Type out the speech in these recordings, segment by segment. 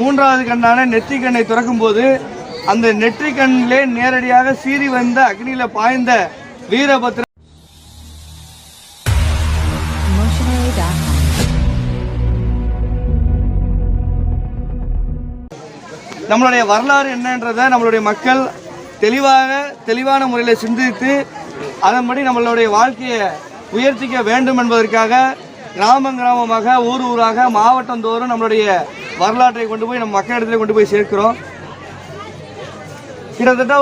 மூன்றாவது கண்ணான நெற்றிக்கண்ணை திறக்கும் போது அந்த நெற்றிக்கண்ணிலே நேரடியாக சீறி வந்த அக்னியில பாய்ந்த வீரபத்ர நம்மளுடைய வரலாறு என்னன்றதை நம்மளுடைய மக்கள் தெளிவான முறையில் சிந்தித்து அதன்படி நம்மளுடைய வாழ்க்கையை உயர்த்திக்க வேண்டும் என்பதற்காக கிராமமாக ஊராக மாவட்டந்தோறும் நம்மளுடைய வரலாற்றை கொண்டு போய் நம்ம மக்களிடத்தில் கொண்டு போய் சேர்க்கிறோம். கிட்டத்தட்ட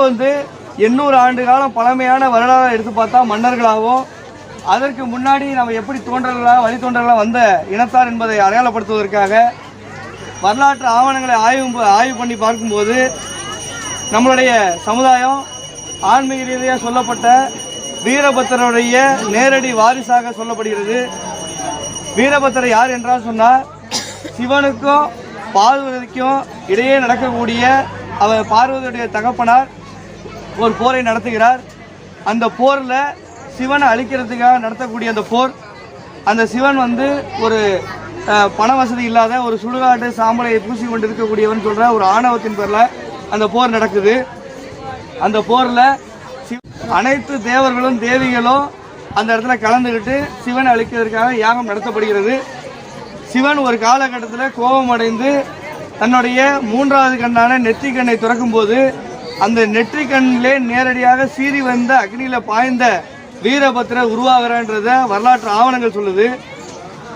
800 ஆண்டு காலம் பழமையான வரலாறு எடுத்து பார்த்தா மன்னர்களாகவும் அதற்கு முன்னாடி நம்ம எப்படி தோன்றர்களாக வழித்தோன்றர்களாக வந்த இனத்தார் என்பதை அடையாளப்படுத்துவதற்காக வரலாற்று ஆவணங்களை ஆய்வு பண்ணி பார்க்கும்போது நம்மளுடைய சமுதாயம் ஆன்மீக ரீதியாக சொல்லப்பட்ட வீரபத்திரருடைய நேரடி வாரிசாக சொல்லப்படுகிறது. வீரபத்திரர் யார் என்றால் சொன்னால் சிவனுக்கும் பார்வதிக்கும் இடையே நடக்கக்கூடிய அவர் பார்வதியுடைய தகப்பனார் ஒரு போரை நடத்துகிறார். அந்த போரில் சிவனை அழிக்கிறதுக்காக நடத்தக்கூடிய அந்த போர், அந்த சிவன் ஒரு பண வசதி இல்லாத ஒரு சுடுகாட்டு சாம்பலை பூசி கொண்டு இருக்கக்கூடியவன் சொல்கிற ஒரு ஆணவத்தின் பேரில் அந்த போர் நடக்குது. அந்த போரில் அனைத்து தேவர்களும் தேவிகளும் அந்த இடத்துல கலந்துக்கிட்டு சிவனை அழிக்கிறதுக்காக யாகம் நடத்தப்படுகிறது. சிவன் ஒரு காலகட்டத்தில் கோபம் அடைந்து தன்னுடைய மூன்றாவது கண்ணான நெற்றிக்கண்ணை திறக்கும் போது அந்த நெற்றிக்கண்ணிலே நேரடியாக சீறி வந்த அக்னியில பாய்ந்த வீரபத்திரர் உருவாகிறான்றத வரலாற்று ஆவணங்கள் சொல்லுது.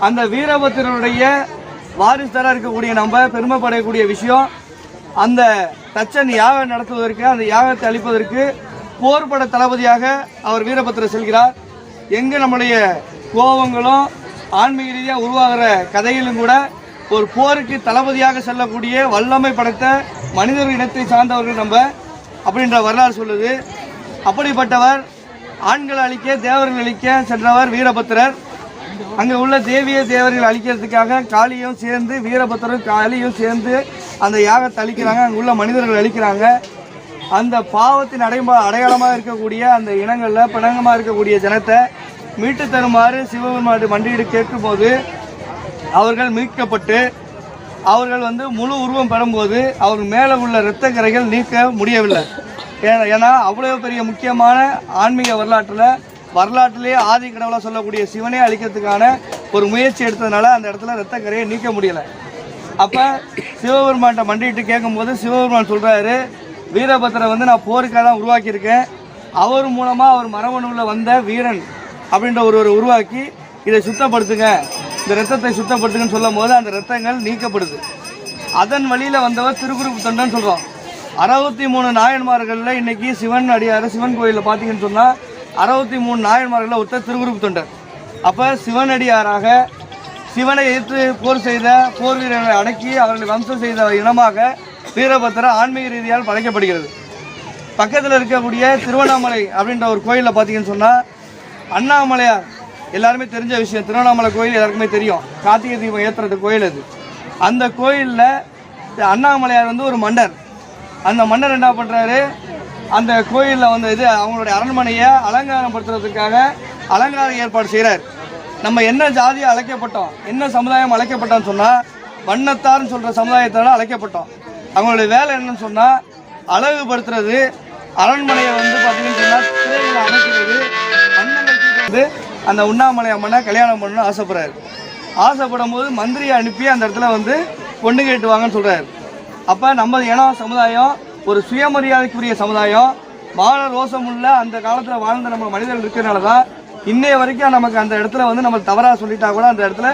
அந்த வீரபத்திரருடைய வாரிசுதாராக இருக்கக்கூடிய நம்ம பெருமைப்படக்கூடிய விஷயம், அந்த தச்சன் யாகம் நடத்துவதற்கு அந்த யாகத்தை அளிப்பதற்கு போர்பட தளபதியாக அவர் வீரபத்திரர் செல்கிறார். எங்கே நம்முடைய கோபங்களும் ஆன்மீக ரீதியாக உருவாகிற கதையிலும் கூட ஒரு போருக்கு தளபதியாக செல்லக்கூடிய வல்லமை படைத்த மனிதர் இனத்தை சார்ந்தவர்கள் நம்ம அப்படின்ற வரலாறு சொல்லுது. அப்படிப்பட்டவர் ஆண்களை அழிக்க தேவர்கள் அழிக்க சென்றவர் வீரபத்திரர். அங்கே உள்ள தேவர்கள் அழிக்கிறதுக்காக காளியும் சேர்ந்து வீரபத்திரரும் காளியும் சேர்ந்து அந்த யாகத்தை அழிக்கிறாங்க. அங்கே உள்ள மனிதர்கள் அழிக்கிறாங்க. அந்த பாவத்தின் அடையாளமாக இருக்கக்கூடிய அந்த இனங்களில் பிணங்கமாக இருக்கக்கூடிய ஜனத்தை மீட்டு தருமாறு சிவபெருமான் மண்டியிட்டு கேட்கும்போது அவர்கள் மீட்கப்பட்டு அவர்கள் முழு உருவம் பெறும்போது அவர் மேலே உள்ள இரத்த கரைகள் நீக்க முடியவில்லை. ஏன்னா அவ்வளோ பெரிய முக்கியமான ஆன்மீக வரலாற்றிலே ஆதி கடவுளாக சொல்லக்கூடிய சிவனே அழிக்கிறதுக்கான ஒரு முயற்சி எடுத்ததுனால அந்த இடத்துல இரத்த கரையை நீக்க முடியலை. அப்போ சிவபெருமான்கிட்ட மண்டிட்டு கேட்கும்போது சிவபெருமான் சொல்கிறாரு, வீரபத்திரை நான் போருக்காக தான் உருவாக்கியிருக்கேன். அவர் மூலமாக அவர் மரபணுவில் வந்த வீரன் அப்படின்ற ஒருவர் உருவாக்கி இதை சுத்தப்படுத்துங்க, இந்த ரத்தத்தை சுத்தப்படுத்துங்கன்னு சொல்லும் போது அந்த ரத்தங்கள் நீக்கப்படுது. அதன் வழியில் வந்தவர் திருக்குறுப்பு தொண்டன் சொல்கிறோம். 63 நாயன்மார்களில் இன்றைக்கி சிவன் அடியார் சிவன் கோயிலில் பார்த்தீங்கன்னு சொன்னால் 63 நாயன்மார்களில் ஒருத்தர் திருக்குறுப்பு தொண்டர். அப்போ சிவனடியாராக சிவனை எதிர்த்து போர் செய்த போர் வீரர்களை அடக்கி அவர்களை வம்சம் செய்த இனமாக வீரபத்திரர் ஆன்மீக ரீதியால் படைக்கப்படுகிறது. பக்கத்தில் இருக்கக்கூடிய திருவண்ணாமலை அப்படின்ற ஒரு கோயிலில் பார்த்தீங்கன்னு சொன்னால் அண்ணாமலையார் எல்லாருமே தெரிஞ்ச விஷயம். திருவண்ணாமலை கோயில் எல்லாருக்குமே தெரியும், கார்த்திகை தீபம் ஏற்றுறது கோயில் அது. அந்த கோயிலில் அண்ணாமலையார் ஒரு மன்னர். அந்த மன்னர் என்ன பண்ணுறாரு, அந்த கோயிலில் அவங்களுடைய அரண்மனையை அலங்காரப்படுத்துறதுக்காக அலங்கார ஏற்பாடு செய்கிறார். நம்ம என்ன ஜாதியை அழைக்கப்பட்டோம், என்ன சமுதாயம் அழைக்கப்பட்டோம்னு சொன்னால் வண்ணத்தார்னு சொல்கிற சமுதாயத்தால் அழைக்கப்பட்டோம். அவங்களுடைய வேலை என்னன்னு சொன்னால் அழகுபடுத்துறது, அரண்மனையை பார்த்தீங்கன்னு சொன்னால் திரைகளை அமைக்கிறது, அண்ணங்களுக்கு அந்த உண்ணாமலை அம்மனை கல்யாணம் பண்ணணும்னு ஆசைப்படுறாரு. ஆசைப்படும் போது மந்திரியை அனுப்பி அந்த இடத்துல பொண்ணு கேட்டுவாங்கன்னு சொல்கிறார். அப்போ நம்ம இனம் சமுதாயம் ஒரு சுயமரியாதைக்குரிய சமுதாயம், மான ரோசம் உள்ள அந்த காலத்தில் வாழ்ந்த நம்ம மனிதர்கள் இருக்கிறனால தான் இன்னைய வரைக்கும் நமக்கு அந்த இடத்துல நம்ம தவறாக சொல்லிட்டா கூட அந்த இடத்துல